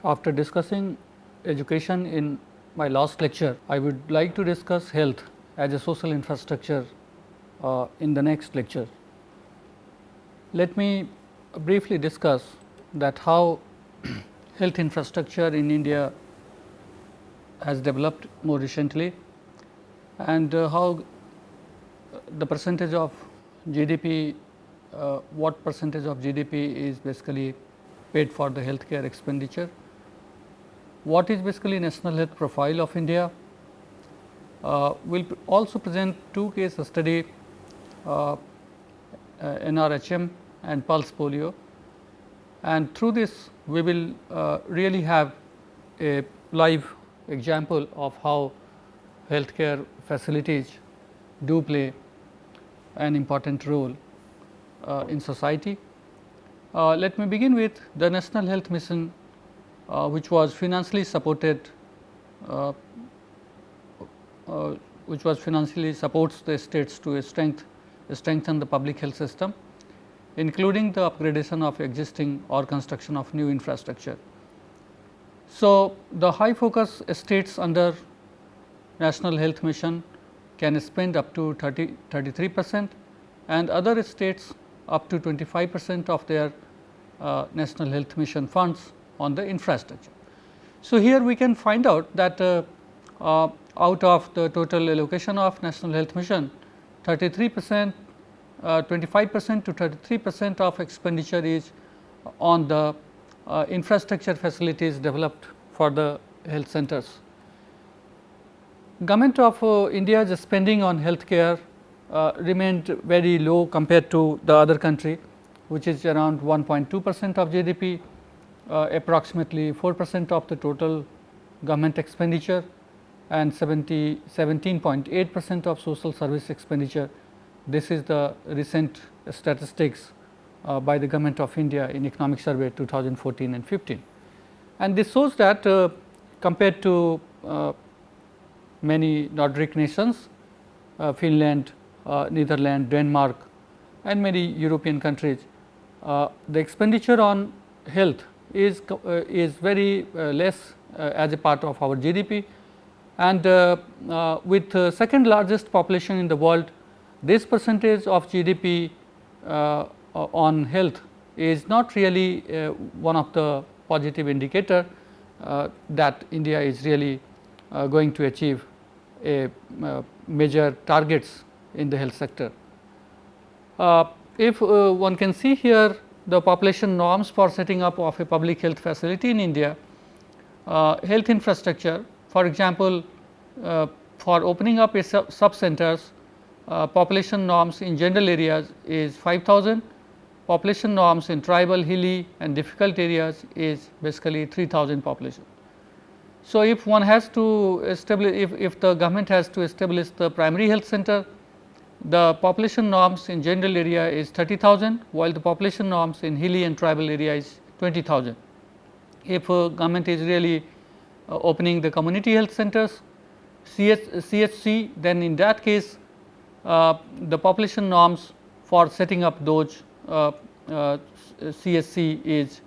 After discussing education in my last lecture, I would like to discuss health as a social infrastructure in the next lecture. Let me briefly discuss that how health infrastructure in India has developed more recently and how the percentage of GDP, what percentage of GDP is basically paid for the healthcare expenditure. What is basically national health profile of India? We will also present two case study, NRHM and pulse polio, and through this we will really have a live example of how healthcare facilities do play an important role in society. Let me begin with the National Health Mission, which was financially supported, supports the states to strengthen the public health system, including the upgradation of existing or construction of new infrastructure. So, the high focus states under National Health Mission can spend up to 33% and other states up to 25% of their National Health Mission funds on the infrastructure. So, here we can find out that out of the total allocation of National Health Mission, 33%, 25% to 33% of expenditure is on the infrastructure facilities developed for the health centers. Government of India's spending on healthcare remained very low compared to the other country, which is around 1.2% of GDP, approximately 4% of the total government expenditure and 17.8% of social service expenditure. This is the recent statistics by the Government of India in Economic Survey 2014 and 15. And this shows that compared to many Nordic nations, Finland, Netherlands, Denmark and many European countries, the expenditure on health is very less as a part of our GDP, and with second largest population in the world, this percentage of GDP on health is not really one of the positive indicator that India is really going to achieve a major targets in the health sector. If one can see here the population norms for setting up of a public health facility in India, health infrastructure, for example, for opening up a sub centers, population norms in general areas is 5,000, population norms in tribal, hilly and difficult areas is basically 3,000 population. So, if one has to establish, if the government has to establish the primary health center, the population norms in general area is 30,000, while the population norms in hilly and tribal area is 20,000. If government is really opening the community health centers, CHC, then in that case the population norms for setting up those CHC is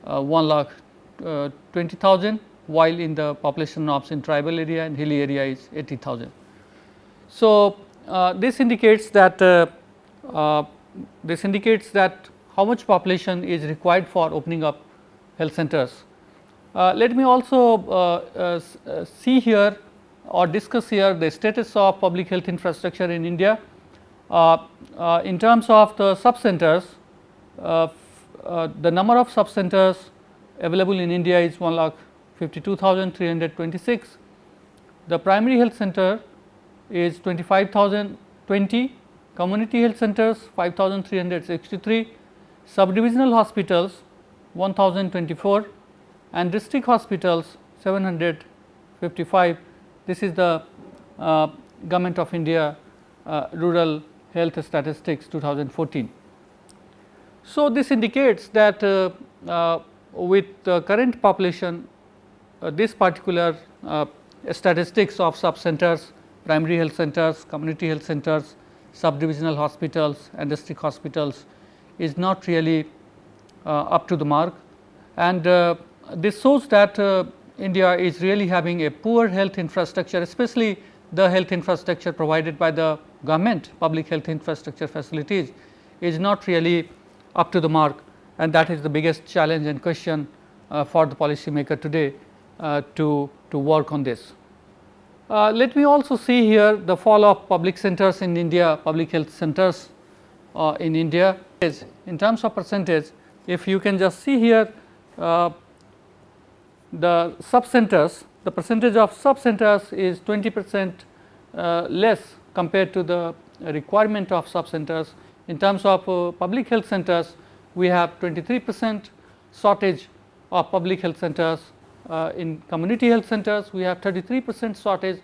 1,20,000, while in the population norms in tribal area and hilly area is 80,000. So, this indicates that how much population is required for opening up health centers. Let me also see here or discuss here the status of public health infrastructure in India. In terms of the sub centers, the number of sub centers available in India is 1,52,326. The primary health center is 25,020, community health centers 5,363, subdivisional hospitals 1,024 and district hospitals 755. This is the Government of India Rural Health Statistics 2014. So, this indicates that with the current population, this particular statistics of sub centers, primary health centers, community health centers, subdivisional hospitals and district hospitals is not really up to the mark, and this shows that India is really having a poor health infrastructure, especially the health infrastructure provided by the government. Public health infrastructure facilities is not really up to the mark, and that is the biggest challenge and question for the policy maker today to work on this. Let me also see here the fall of public centers in India, public health centers in India. In terms of percentage, if you can just see here the sub-centers, the percentage of sub-centers is 20% less compared to the requirement of sub-centers. In terms of public health centers, we have 23% shortage of public health centers. In community health centers, we have 33% shortage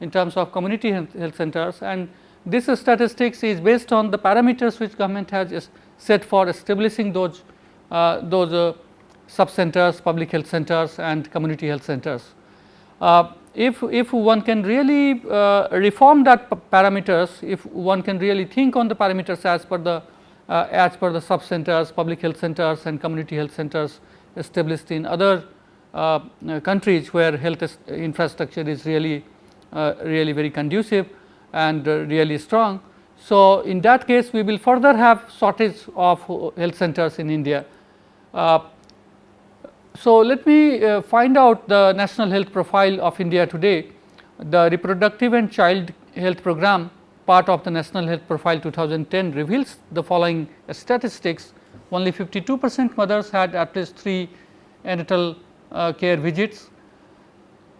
in terms of community health centers, and this statistics is based on the parameters which government has set for establishing those sub-centers, public health centers and community health centers. If one can really reform that parameters, if one can really think on the parameters as per the sub-centers, public health centers and community health centers established in other countries where health infrastructure is really very conducive and really strong. So, in that case we will further have shortage of health centers in India. So, let me find out the national health profile of India today. The reproductive and child health program, part of the national health profile 2010, reveals the following statistics. Only 52% mothers had at least 3 antenatal care visits.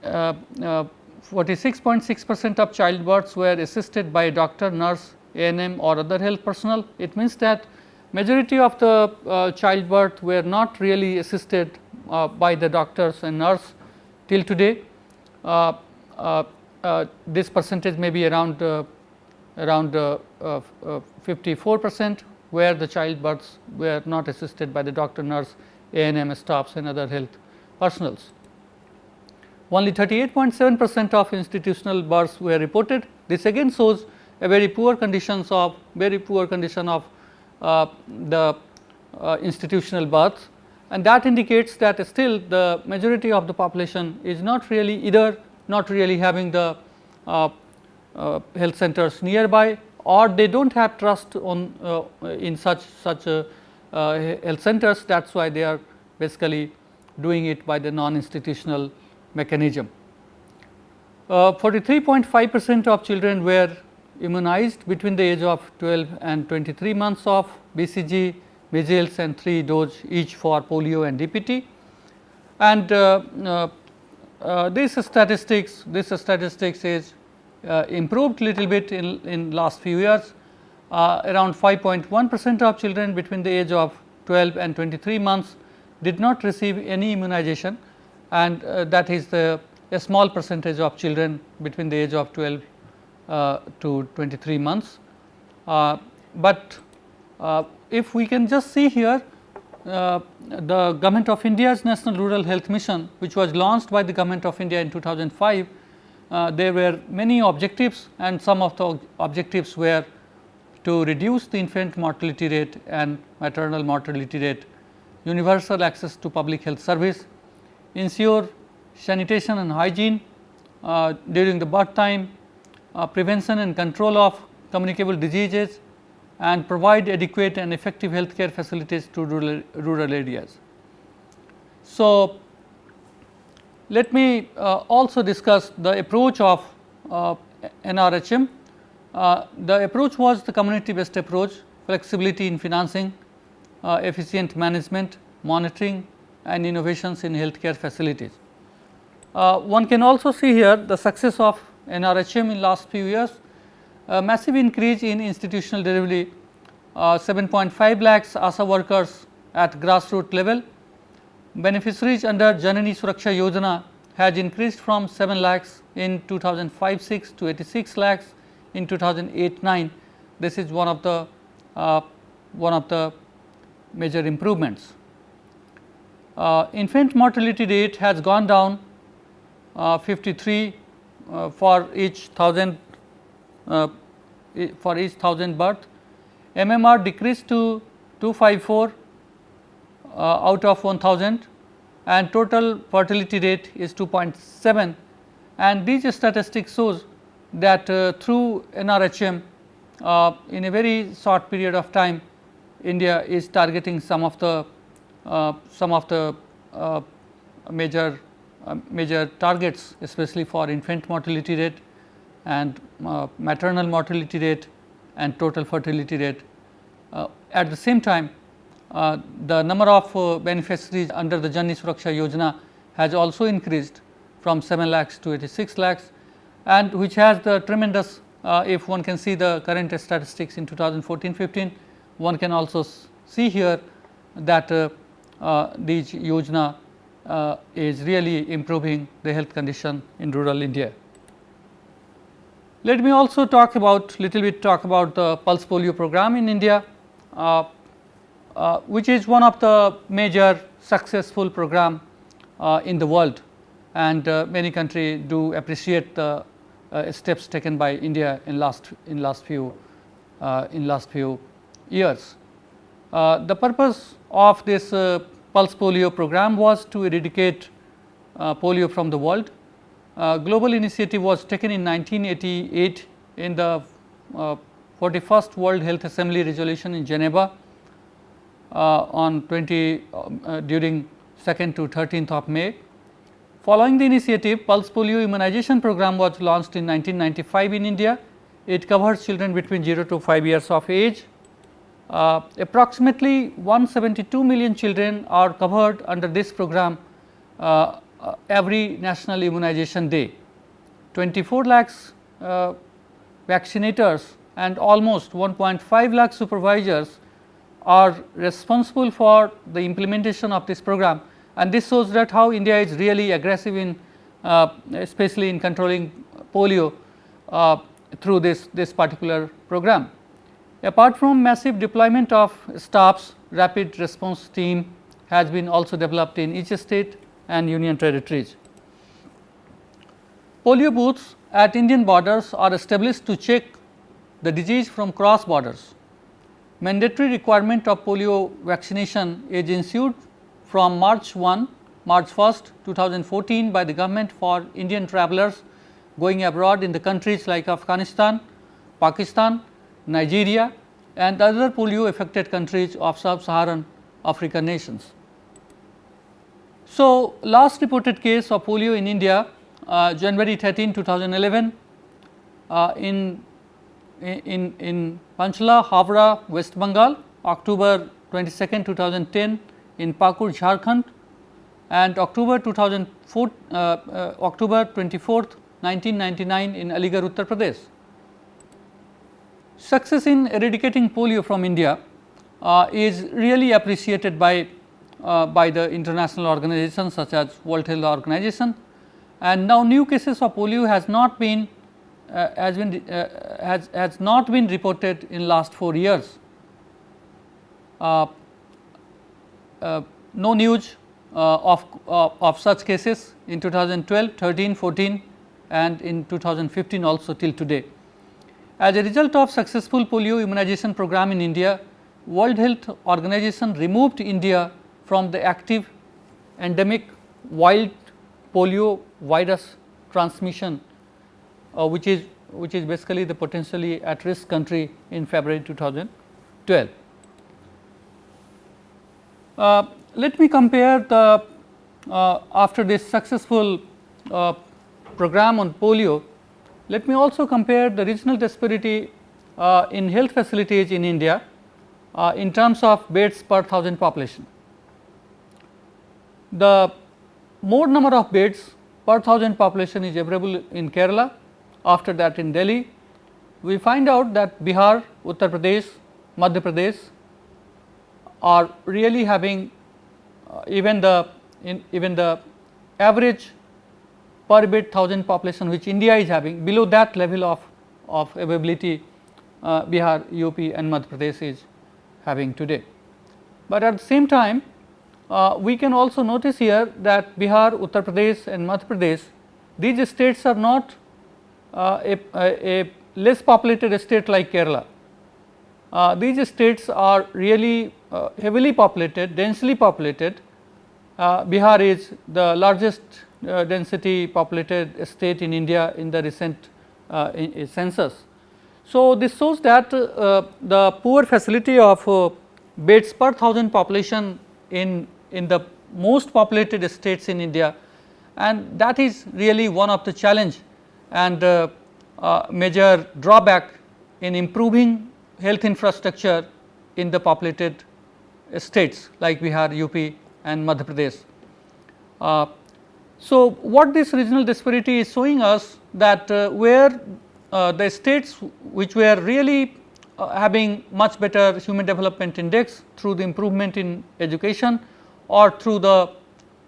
46.6% of childbirths were assisted by a doctor, nurse, ANM or other health personnel. It means that majority of the childbirth were not really assisted by the doctors and nurse till today. This percentage may be around 54%, where the childbirths were not assisted by the doctor, nurse, ANM staffs and other health personnels. Only 38.7% of institutional births were reported. This again shows a very poor condition of the institutional births, and that indicates that still the majority of the population is not really having the health centers nearby, or they do not have trust on in such health centers. That is why they are basically doing it by the non-institutional mechanism. 43.5% of children were immunized between the age of 12 and 23 months of BCG, measles and 3 doses each for polio and DPT. And this statistics is improved little bit in last few years. Around 5.1% of children between the age of 12 and 23 months did not receive any immunization, and that is a small percentage of children between the age of 12 to 23 months. But if we can just see here the Government of India's National Rural Health Mission, which was launched by the Government of India in 2005, there were many objectives, and some of the objectives were to reduce the infant mortality rate and maternal mortality rate, universal access to public health service, ensure sanitation and hygiene during the birth time, prevention and control of communicable diseases, and provide adequate and effective healthcare facilities to rural areas. So, let me also discuss the approach of NRHM. The approach was the community based approach, flexibility in financing, efficient management, monitoring and innovations in healthcare facilities. One can also see here the success of NRHM in last few years. Massive increase in institutional delivery, 7.5 lakhs ASHA workers at grassroots level. Beneficiaries under Janani Suraksha Yojana has increased from 7 lakhs in 2005-6 to 86 lakhs in 2008-9. This is one of the major improvements. Infant mortality rate has gone down 53 for each 1000 birth. MMR decreased to 254 out of 1000. and total fertility rate is 2.7, and these statistics shows that through NRHM in a very short period of time India is targeting some of the major targets, especially for infant mortality rate and maternal mortality rate and total fertility rate. At the same time, the number of beneficiaries under the Janni Suraksha Yojana has also increased from 7 lakhs to 86 lakhs, and which has the tremendous, if one can see the current statistics in 2014-15, one can also see here that these Yojana is really improving the health condition in rural India. Let me also talk about the pulse polio program in India, which is one of the major successful program in the world, and many countries do appreciate the steps taken by India in last few years. The purpose of this pulse polio program was to eradicate polio from the world. Global initiative was taken in 1988 in the 41st World Health Assembly resolution in Geneva on during 2nd to 13th of May. Following the initiative, pulse polio immunization program was launched in 1995 in India. It covers children between 0 to 5 years of age. Approximately 172 million children are covered under this program every national immunization day. 24 lakhs vaccinators and almost 1.5 lakh supervisors are responsible for the implementation of this program, and this shows that how India is really aggressive in especially in controlling polio through this particular program. Apart from massive deployment of staffs, rapid response team has been also developed in each state and union territories. Polio booths at Indian borders are established to check the disease from cross borders. Mandatory requirement of polio vaccination is ensued from March 1st 2014 by the government for Indian travellers going abroad in the countries like Afghanistan, Pakistan, Nigeria and other polio affected countries of sub-Saharan African nations. So, last reported case of polio in India January 13, 2011 in Panchla, Havra, West Bengal, October 22nd, 2010 in Pakur, Jharkhand, and October 24th, 1999 in Aligarh, Uttar Pradesh. Success in eradicating polio from India is really appreciated by the international organizations such as World Health Organization, and now new cases of polio has not been reported in last 4 years. No news of such cases in 2012, 13, 14 and in 2015 also till today. As a result of successful polio immunization program in India, World Health Organization removed India from the active endemic wild polio virus transmission, which is basically the potentially at risk country in February 2012. Let me compare the after this successful program on polio, let me also compare the regional disparity in health facilities in India in terms of beds per 1000 population. The more number of beds per 1000 population is available in Kerala, after that in Delhi. We find out that Bihar, Uttar Pradesh, Madhya Pradesh are really having even the average per bed 1000 population which India is having, below that level of availability Bihar, UP and Madhya Pradesh is having today. But at the same time we can also notice here that Bihar, Uttar Pradesh and Madhya Pradesh, these states are not a less populated state like Kerala. These states are really heavily populated, densely populated, Bihar is the largest density populated state in India in the recent census. So, this shows that the poor facility of beds per thousand population in the most populated states in India, and that is really one of the challenge and major drawback in improving health infrastructure in the populated states like Bihar, UP and Madhya Pradesh. So, what this regional disparity is showing us that where the states which were really having much better human development index through the improvement in education or through the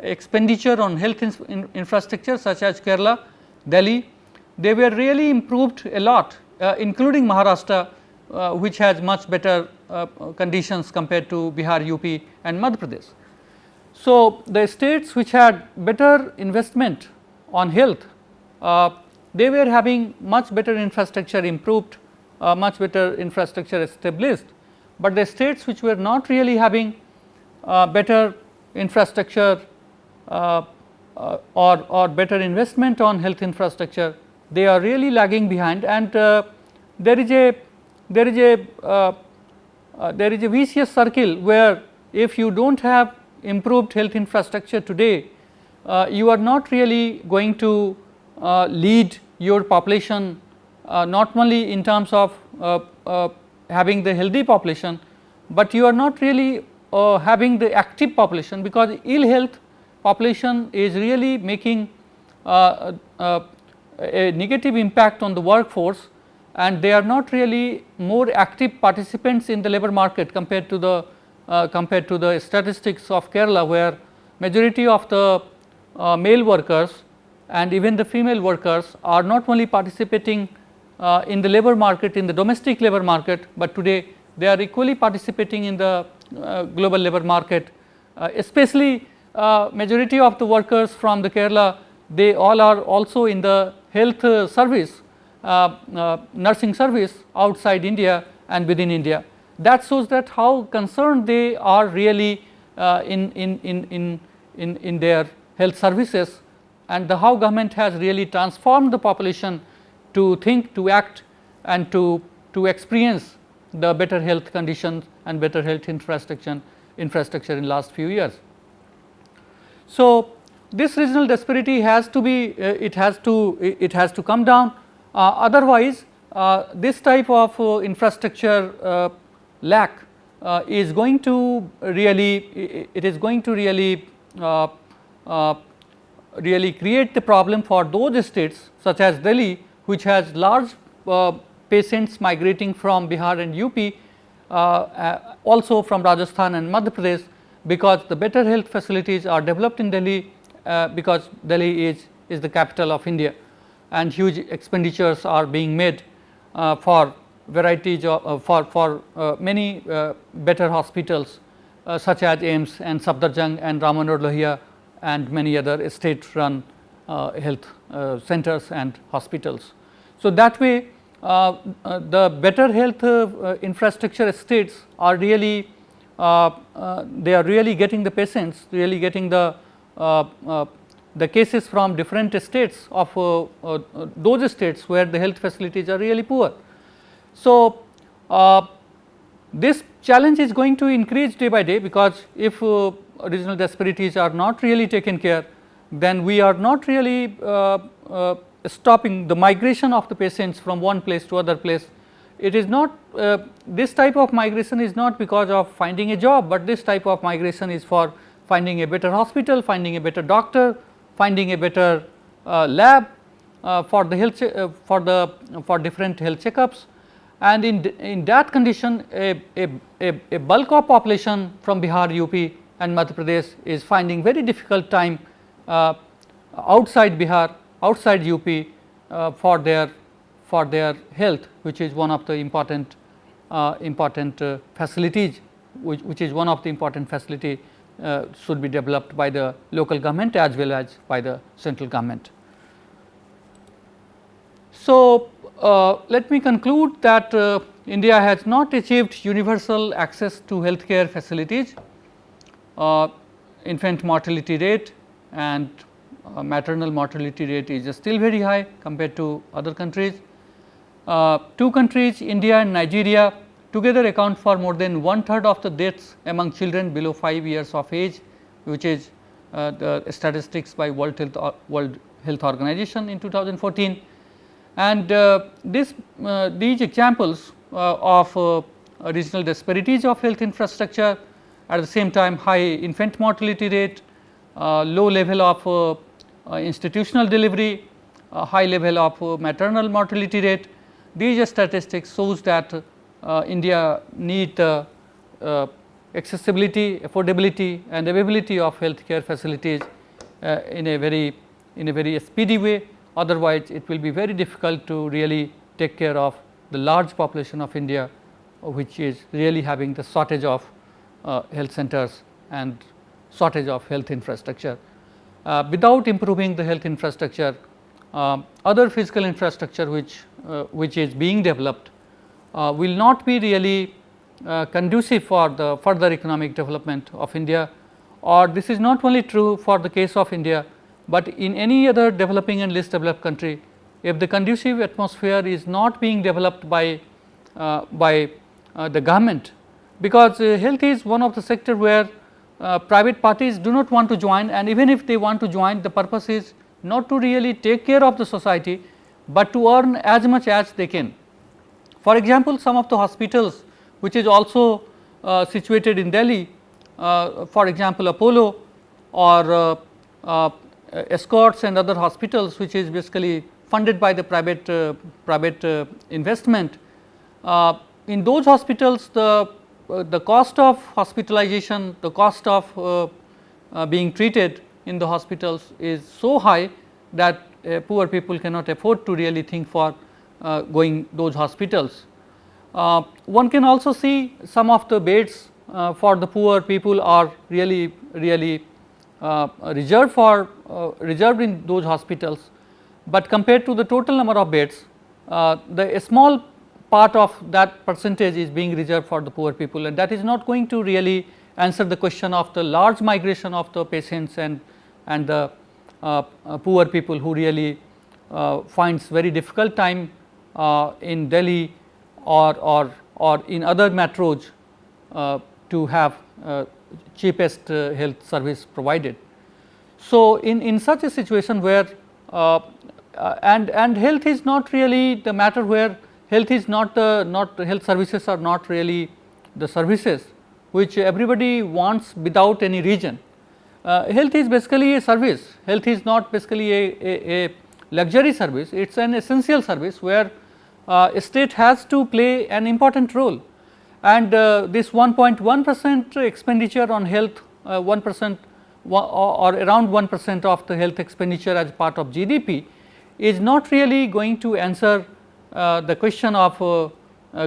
expenditure on health infrastructure such as Kerala, Delhi, they were really improved a lot, including Maharashtra, which has much better conditions compared to Bihar, UP and Madhya Pradesh. So, the states which had better investment on health, they were having much better infrastructure improved, much better infrastructure established, but the states which were not really having better infrastructure or better investment on health infrastructure, they are really lagging behind, and there is a vicious circle where if you do not have improved health infrastructure today, you are not really going to lead your population not only in terms of having the healthy population, but you are not really having the active population, because ill health population is really making a negative impact on the workforce, and they are not really more active participants in the labor market compared to the statistics of Kerala, where majority of the male workers and even the female workers are not only participating in the labor market, in the domestic labor market, but today they are equally participating in the global labor market, especially majority of the workers from the Kerala, they all are also in the health service, nursing service outside India and within India. That shows that how concerned they are really in their health services, and how government has really transformed the population to think, to act and to experience the better health conditions and better health infrastructure in last few years. So, this regional disparity has to be it has to come down, otherwise this type of infrastructure lack is going to really really create the problem for those states such as Delhi, which has large patients migrating from Bihar and UP, also from Rajasthan and Madhya Pradesh, because the better health facilities are developed in Delhi, because Delhi is the capital of India, and huge expenditures are being made for varieties of for many better hospitals such as AIIMS and Safdarjung and Ram Manohar Lohia and many other state run health centers and hospitals. So, that way the better health infrastructure states are really they are really getting the patients, really getting the cases from different states of those states where the health facilities are really poor. So, this challenge is going to increase day by day, because if regional disparities are not really taken care, then we are not really stopping the migration of the patients from one place to other place. It is not this type of migration is not because of finding a job, but this type of migration is for finding a better hospital, finding a better doctor, finding a better lab for the health for different health checkups, and in that condition a bulk of population from Bihar, UP and Madhya Pradesh is finding very difficult time outside Bihar, outside UP for their health, which is one of the important facilities, which is one of the important facility should be developed by the local government as well as by the central government. So, let me conclude that India has not achieved universal access to healthcare facilities. infant mortality rate and maternal mortality rate is still very high compared to other countries. Two countries, India and Nigeria, together account for more than 1/3 of the deaths among children below 5 years of age, which is the statistics by World Health Organization in 2014. And these examples of regional disparities of health infrastructure, at the same time high infant mortality rate, low level of institutional delivery, high level of maternal mortality rate. These statistics shows that India need accessibility, affordability and availability of healthcare facilities in a very speedy way. Otherwise, it will be very difficult to really take care of the large population of India, which is really having the shortage of health centers and shortage of health infrastructure. Without improving the health infrastructure, other physical infrastructure which is being developed will not be really conducive for the further economic development of India, or this is not only true for the case of India, but in any other developing and least developed country. If the conducive atmosphere is not being developed by the government, because health is one of the sector where private parties do not want to join, and even if they want to join, the purpose is not to really take care of the society, but to earn as much as they can. For example, some of the hospitals which is also situated in Delhi, for example Apollo or Escorts and other hospitals, which is basically funded by the private investment. In those hospitals, the cost of hospitalization, the cost of being treated in the hospitals is so high that poor people cannot afford to really think for going those hospitals. One can also see some of the beds for the poor people are really reserved in those hospitals, but compared to the total number of beds, a small part of that percentage is being reserved for the poor people, and that is not going to really answer the question of the large migration of the patients and the poor people who really finds very difficult time in Delhi or in other metros to have cheapest health service provided. So, in such a situation where and health is not really the matter where health is not health services are not really the services which everybody wants without any reason. Health is basically a service. Health is not basically a luxury service, it is an essential service where state has to play an important role, and this 1.1% expenditure on health, 1% or around 1% of the health expenditure as part of GDP is not really going to answer the question of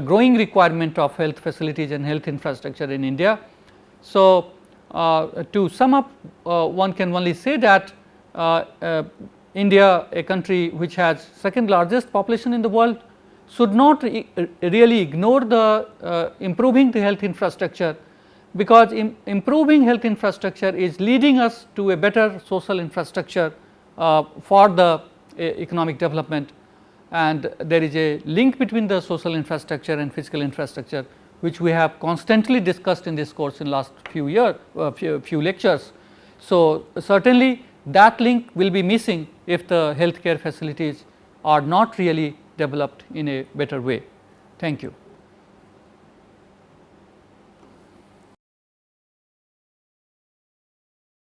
growing requirement of health facilities and health infrastructure in India. So, to sum up, one can only say that India, a country which has second largest population in the world, should not really ignore the improving the health infrastructure, because improving health infrastructure is leading us to a better social infrastructure for the economic development, and there is a link between the social infrastructure and physical infrastructure, which we have constantly discussed in this course in last few lectures. So, certainly that link will be missing if the healthcare facilities are not really developed in a better way. Thank you.